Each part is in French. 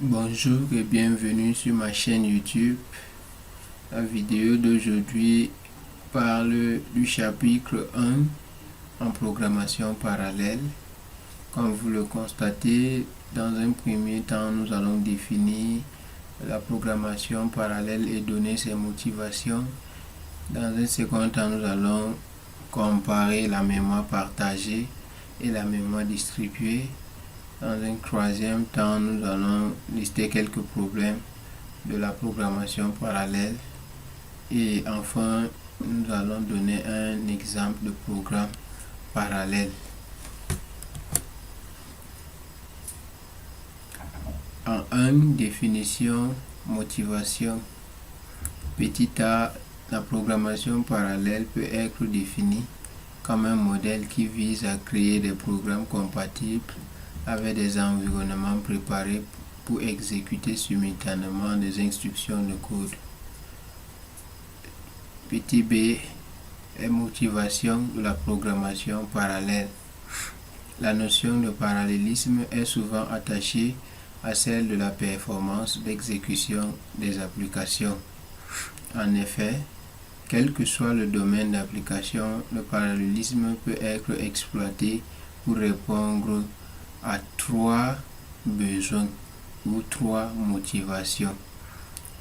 Bonjour et bienvenue sur ma chaîne YouTube. La vidéo d'aujourd'hui parle du chapitre 1 en programmation parallèle. Comme vous le constatez, dans un premier temps, nous allons définir la programmation parallèle et donner ses motivations. Dans un second temps, nous allons comparer la mémoire partagée et la mémoire distribuée. Dans un troisième temps, nous allons lister quelques problèmes de la programmation parallèle. Et enfin, nous allons donner un exemple de programme parallèle. En 1, définition, motivation. Petit a, la programmation parallèle peut être définie comme un modèle qui vise à créer des programmes compatibles avec des environnements préparés pour exécuter simultanément des instructions de code. Petit b est motivation de la programmation parallèle. La notion de parallélisme est souvent attachée à celle de la performance d'exécution des applications. En effet, quel que soit le domaine d'application, le parallélisme peut être exploité pour répondre à 3 besoins ou 3 motivations.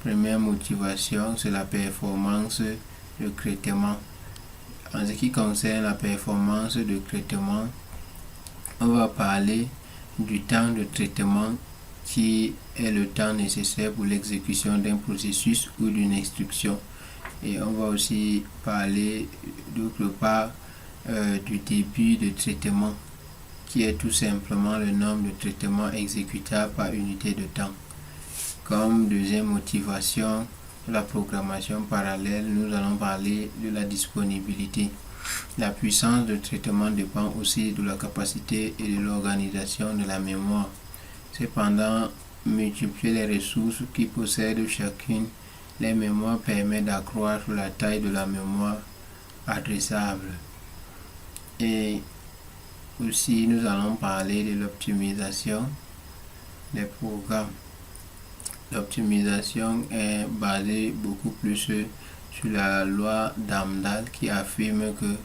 Première motivation, c'est la performance de traitement. En ce qui concerne la performance de traitement, on va parler du temps de traitement qui est le temps nécessaire pour l'exécution d'un processus ou d'une instruction. Et on va aussi parler d'autre part du début de traitement, qui est tout simplement le nombre de traitements exécutables par unité de temps. Comme deuxième motivation de la programmation parallèle, nous allons parler de la disponibilité. La puissance de traitement dépend aussi de la capacité et de l'organisation de la mémoire. Cependant, multiplier les ressources qui possèdent chacune les mémoires permet d'accroître la taille de la mémoire adressable. Et aussi, nous allons parler de l'optimisation des programmes. L'optimisation est basée beaucoup plus sur la loi d'Amdahl qui affirme que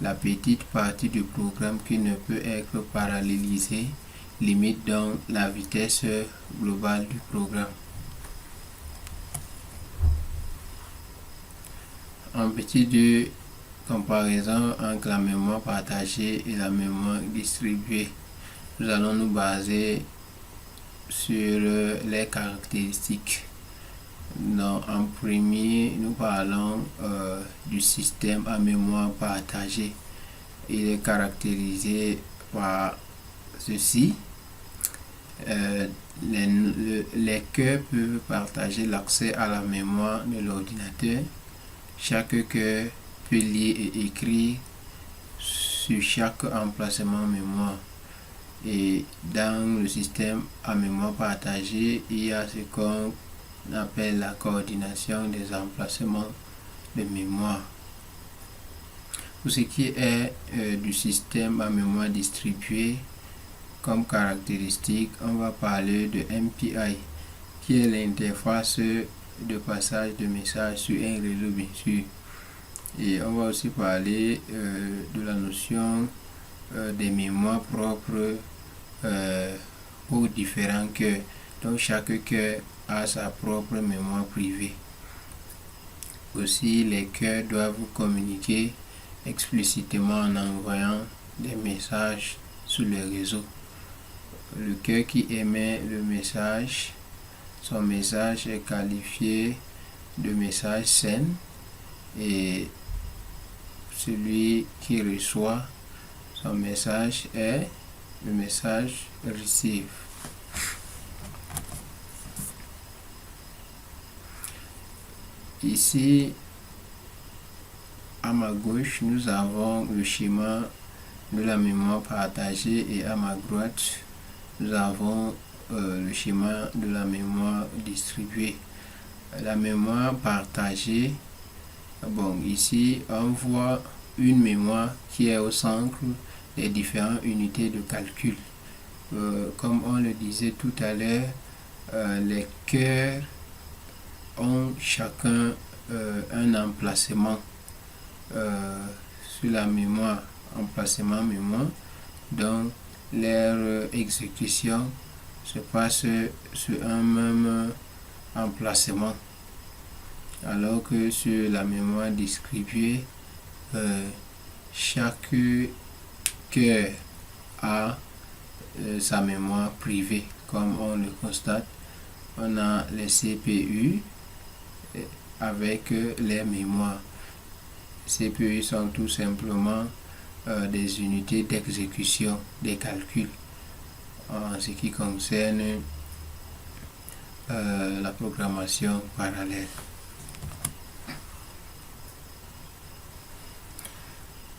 la petite partie du programme qui ne peut être parallélisée limite donc la vitesse globale du programme. En petit 2, comparaison entre la mémoire partagée et la mémoire distribuée. Nous allons nous baser sur les caractéristiques. Donc, en premier, nous parlons du système à mémoire partagée. Il est caractérisé par ceci. Les cœurs peuvent partager l'accès à la mémoire de l'ordinateur. Chaque cœur peut lire et écrire sur chaque emplacement mémoire. Et dans le système à mémoire partagée, il y a ce qu'on appelle la coordination des emplacements de mémoire. Pour ce qui est du système à mémoire distribuée, comme caractéristique, on va parler de MPI, qui est l'interface de passage de messages sur un réseau, bien sûr. Et on va aussi parler de la notion des mémoires propres aux différents cœurs. Donc chaque cœur a sa propre mémoire privée. Aussi, les cœurs doivent communiquer explicitement en envoyant des messages sur le réseau. Le cœur qui émet le message, son message est qualifié de message send, et celui qui reçoit son message est le message receive. Ici, à ma gauche, nous avons le schéma de la mémoire partagée et à ma droite, nous avons le schéma de la mémoire distribuée. La mémoire partagée, bon, ici, on voit une mémoire qui est au centre des différentes unités de calcul. Comme on le disait tout à l'heure, les cœurs ont chacun un emplacement sur la mémoire, emplacement mémoire, donc leur exécution se passe sur un même emplacement, alors que sur la mémoire distribuée, chaque cœur a sa mémoire privée. Comme on le constate, on a les CPU avec les mémoires. Les CPU sont tout simplement des unités d'exécution des calculs en ce qui concerne la programmation parallèle.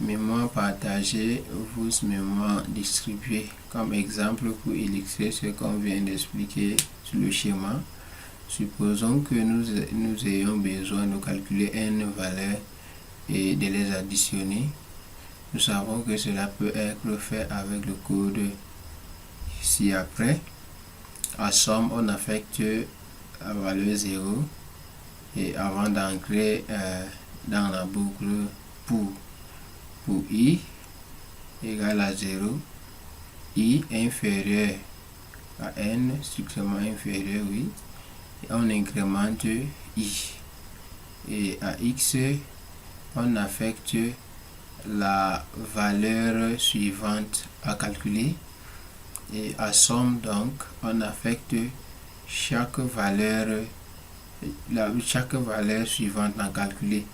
Mémoire partagée versus mémoire distribuée. Comme exemple, pour illustrer ce qu'on vient d'expliquer sur le schéma, supposons que nous ayons besoin de calculer une valeur et de les additionner. Nous savons que cela peut être fait avec le code ci-après. À somme, on affecte la valeur 0 et avant d'entrer dans la boucle pour i égale à 0, i inférieur à n, strictement inférieur, oui, et on incrémente i. Et à x, on affecte la valeur suivante à calculer. Et à somme, donc, on affecte chaque valeur suivante à calculer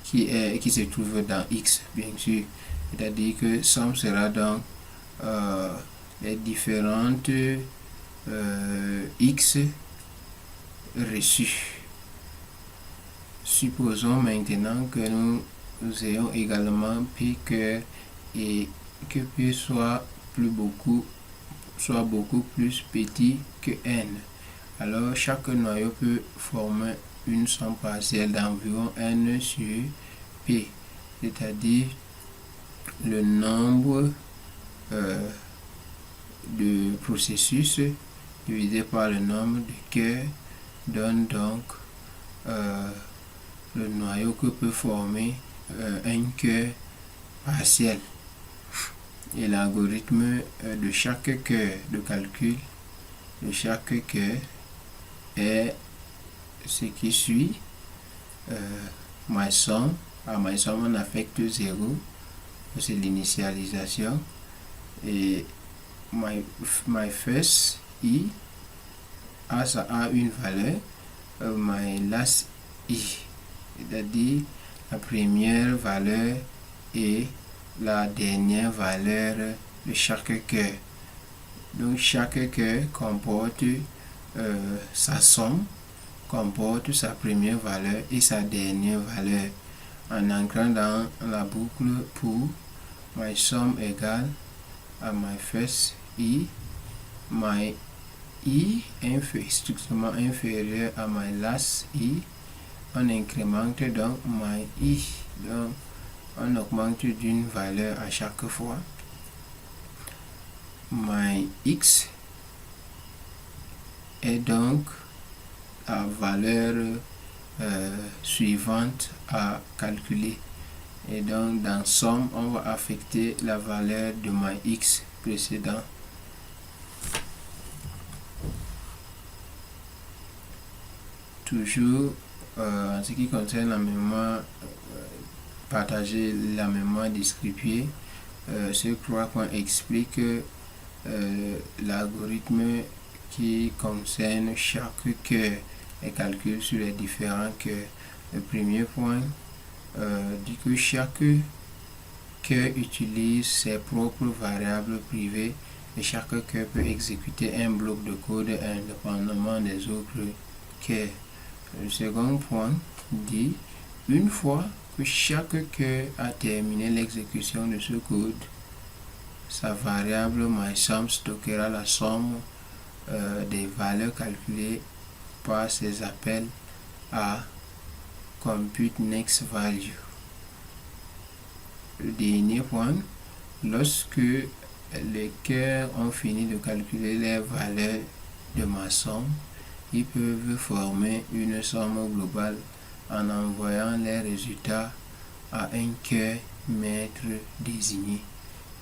qui se trouve dans x, bien sûr. C'est-à-dire que somme sera donc les différentes x reçues. Supposons maintenant que nous ayons également p cœur et que p soit beaucoup plus petit que n. Alors chaque noyau peut former une somme partielle d'environ n sur p, c'est-à-dire le nombre de processus divisé par le nombre de cœurs donne donc le noyau que peut former un cœur partiel. Et l'algorithme de chaque cœur de calcul de chaque cœur est ce qui suit. MySum, à MySum on affecte 0, c'est l'initialisation, et myFirst i ça a une valeur, myLast i, c'est-à-dire la première valeur et la dernière valeur de chaque cœur. Donc chaque cœur comporte sa somme, comporte sa première valeur et sa dernière valeur. En entrant dans la boucle pour mySum égale à myFirst i, my i strictement inférieur à myLast i, on incrémente donc my i, donc on augmente d'une valeur à chaque fois. My x est donc la valeur suivante à calculer, et donc dans somme on va affecter la valeur de my x précédent. Toujours en ce qui concerne la mémoire partagée, la mémoire distribuée, ce 3 points explique l'algorithme qui concerne chaque cœur et calcule sur les différents cœurs. Le premier point dit que chaque cœur utilise ses propres variables privées et chaque cœur peut exécuter un bloc de code indépendamment des autres cœurs. Le second point dit, une fois que chaque cœur a terminé l'exécution de ce code, sa variable mySum stockera la somme des valeurs calculées par ses appels à computeNextValue. Le dernier point, lorsque les cœurs ont fini de calculer les valeurs de ma somme, Ils peuvent former une somme globale en envoyant les résultats à un cœur maître désigné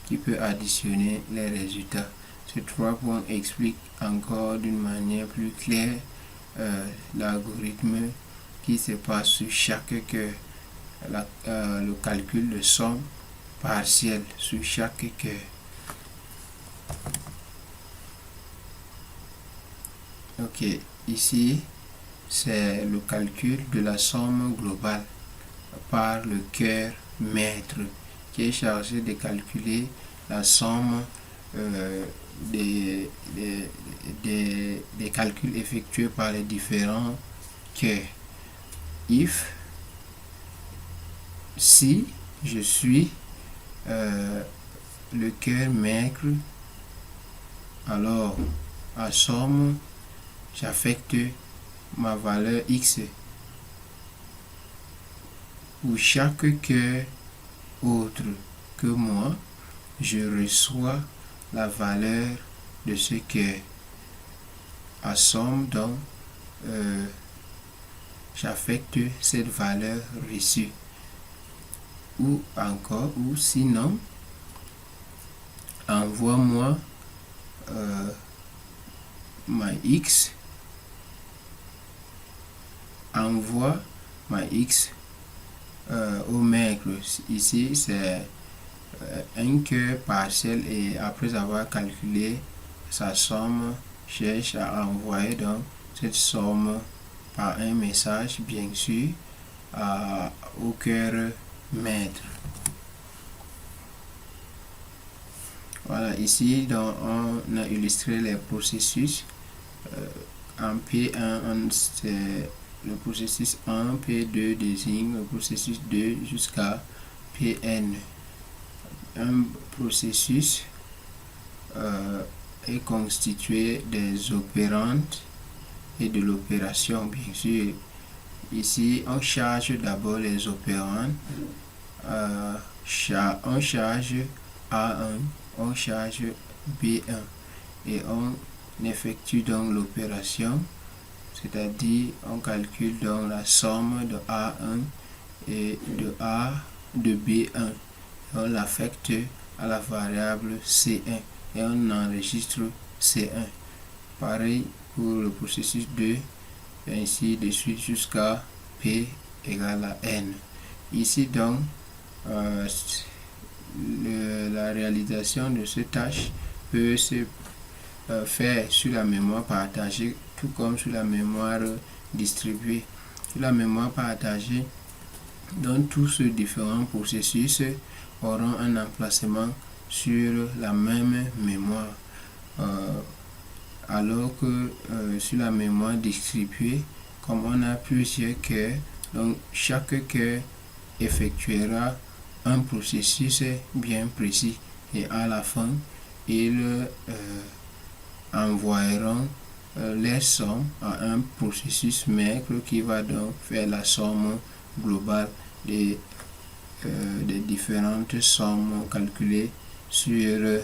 qui peut additionner les résultats. Ces 3 points expliquent encore d'une manière plus claire l'algorithme qui se passe sur chaque cœur, le calcul de somme partielle sur chaque cœur. Ok, ici c'est le calcul de la somme globale par le cœur maître qui est chargé de calculer la somme des calculs effectués par les différents cœurs. Si je suis le cœur maître, alors à somme j'affecte ma valeur X. Pour chaque cœur autre que moi, je reçois la valeur de ce cœur. À somme, donc, j'affecte cette valeur reçue. Ou encore, ou sinon, envoie-moi ma X. Envoie ma X au maître. Ici, c'est un cœur partiel et après avoir calculé sa somme, cherche à envoyer donc cette somme par un message, bien sûr, au cœur maître. Voilà, ici donc, on a illustré les processus. En P1, c'est le processus 1, P2 désigne le processus 2 jusqu'à Pn. Un processus est constitué des opérandes et de l'opération, bien sûr. Ici, on charge d'abord les opérandes. On charge A1, on charge B1 et on effectue donc l'opération, c'est-à-dire on calcule donc la somme de A1 et de B1. On l'affecte à la variable C1 et on enregistre C1. Pareil pour le processus 2, et ainsi de suite jusqu'à P égale à N. Ici donc, la réalisation de cette tâche peut se faire sur la mémoire partagée, tout comme sur la mémoire distribuée. Sur la mémoire partagée, donc tous ces différents processus auront un emplacement sur la même mémoire, alors que sur la mémoire distribuée, comme on a plusieurs cœurs, donc chaque cœur effectuera un processus bien précis et à la fin ils envoieront les sommes à un processus maître qui va donc faire la somme globale des différentes sommes calculées sur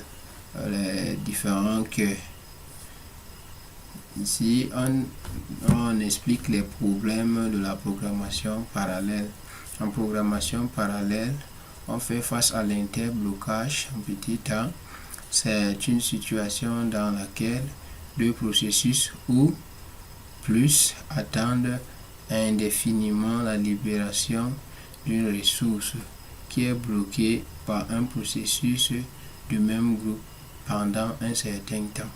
les différents cœurs. Ici, on explique les problèmes de la programmation parallèle. En programmation parallèle, on fait face à l'interblocage en petit a. C'est une situation dans laquelle deux processus ou plus attendent indéfiniment la libération d'une ressource qui est bloquée par un processus du même groupe pendant un certain temps.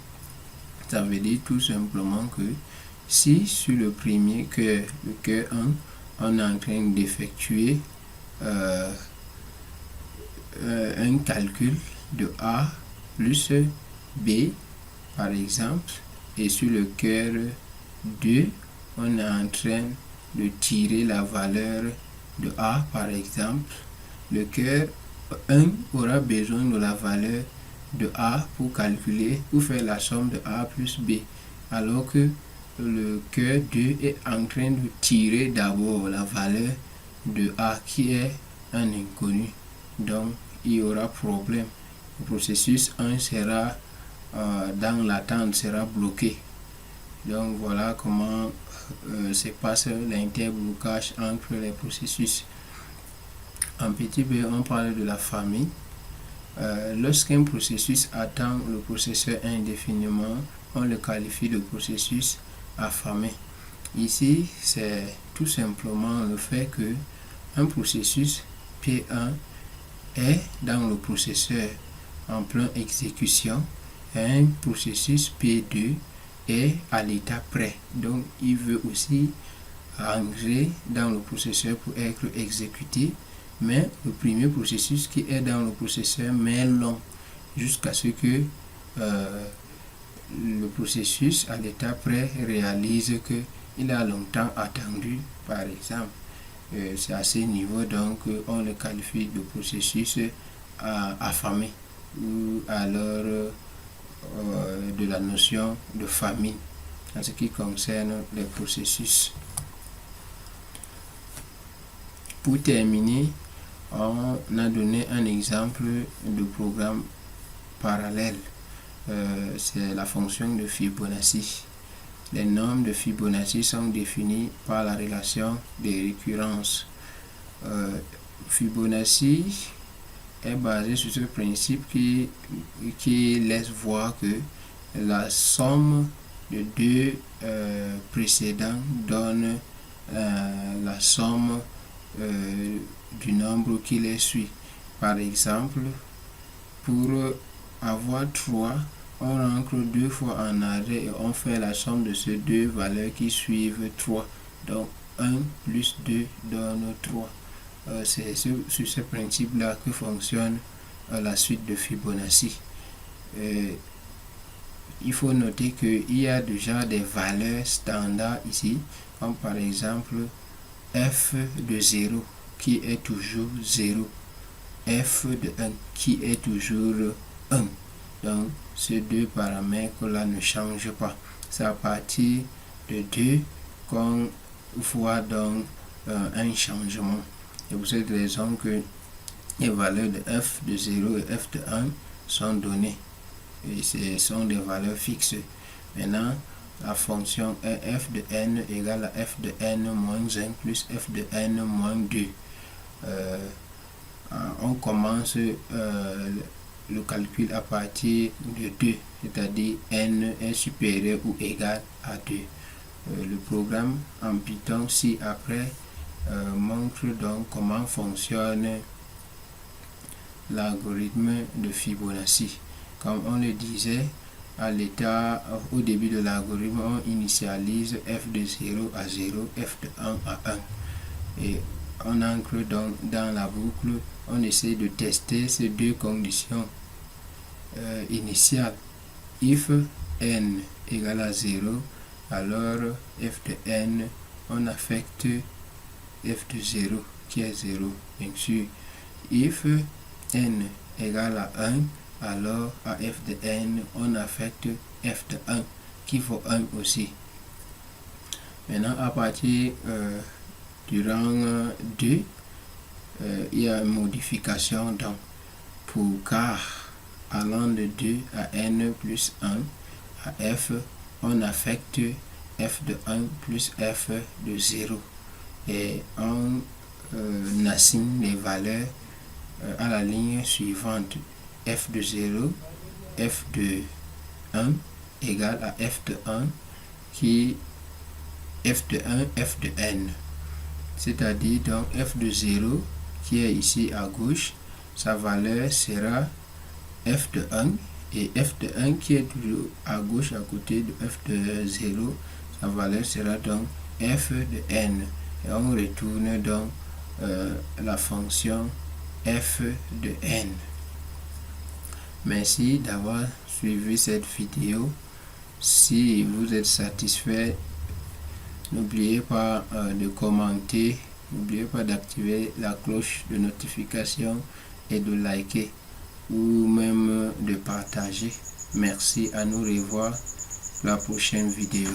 Ça veut dire tout simplement que si sur le premier cœur, le cœur 1, on est en train d'effectuer un calcul de A plus B par exemple, et sur le cœur 2, on est en train de tirer la valeur de A par exemple, le cœur 1 aura besoin de la valeur de A pour calculer, pour faire la somme de A plus B, alors que le cœur 2 est en train de tirer d'abord la valeur de A qui est un inconnu. Donc il y aura problème. Le processus 1 sera dans l'attente, sera bloqué. Donc voilà comment se passe l'interblocage entre les processus. En petit b, on parle de la famille. Lorsqu'un processus attend le processeur indéfiniment, on le qualifie de processus affamé. Ici, c'est tout simplement le fait que un processus P1 est dans le processeur en pleine exécution et un processus P2 est à l'état prêt. Donc, il veut aussi entrer dans le processeur pour être exécuté, mais le premier processus qui est dans le processeur met long jusqu'à ce que le processus à l'état prêt réalise que il a longtemps attendu, par exemple. C'est à ce niveau donc on le qualifie de processus affamé, ou alors de la notion de famine en ce qui concerne les processus. Pour terminer, on a donné un exemple de programme parallèle. C'est la fonction de Fibonacci. Les nombres de Fibonacci sont définis par la relation des récurrences. Fibonacci est basé sur ce principe qui laisse voir que la somme de deux précédents donne la somme du nombre qui les suit. Par exemple, pour avoir 3, on rentre 2 fois en arrêt et on fait la somme de ces deux valeurs qui suivent 3. Donc 1 plus 2 donne 3. C'est sur ce principe-là que fonctionne la suite de Fibonacci. Il faut noter qu'il y a déjà des valeurs standards ici, comme par exemple f de 0 qui est toujours 0, f de 1 qui est toujours 1. Donc ces deux paramètres-là ne changent pas. C'est à partir de 2 qu'on voit donc un changement. C'est pour cette raison que les valeurs de f de 0 et f de 1 sont données. Et ce sont des valeurs fixes. Maintenant, la fonction est f de n égale à f de n moins 1 plus f de n moins 2. On commence le calcul à partir de 2, c'est-à-dire n est supérieur ou égal à 2. Le programme en Python ci-après montre donc comment fonctionne l'algorithme de Fibonacci. Comme on le disait, au début de l'algorithme, on initialise f de 0 à 0, f de 1 à 1. Et on entre donc dans la boucle, on essaie de tester ces deux conditions initiales. If n égale à 0, alors f de n, on affecte f de 0 qui est 0, bien sûr. If n égale à 1, alors à f de n, on affecte f de 1 qui vaut 1 aussi. Maintenant, à partir du rang 2, il y a une modification donc pour car allant de 2 à n plus 1 à f, on affecte f de 1 plus f de 0 et on assigne les valeurs à la ligne suivante. F de 0, f de 1 égale à f de 1 qui f de 1, f de n. C'est-à-dire donc f de 0 qui est ici à gauche, sa valeur sera f de 1 et f de 1 qui est toujours à gauche à côté de f de 0, sa valeur sera donc f de n. Et on retourne donc la fonction f de n. Merci d'avoir suivi cette vidéo. Si vous êtes satisfait, n'oubliez pas de commenter, n'oubliez pas d'activer la cloche de notification et de liker ou même de partager. Merci, à nous revoir la prochaine vidéo.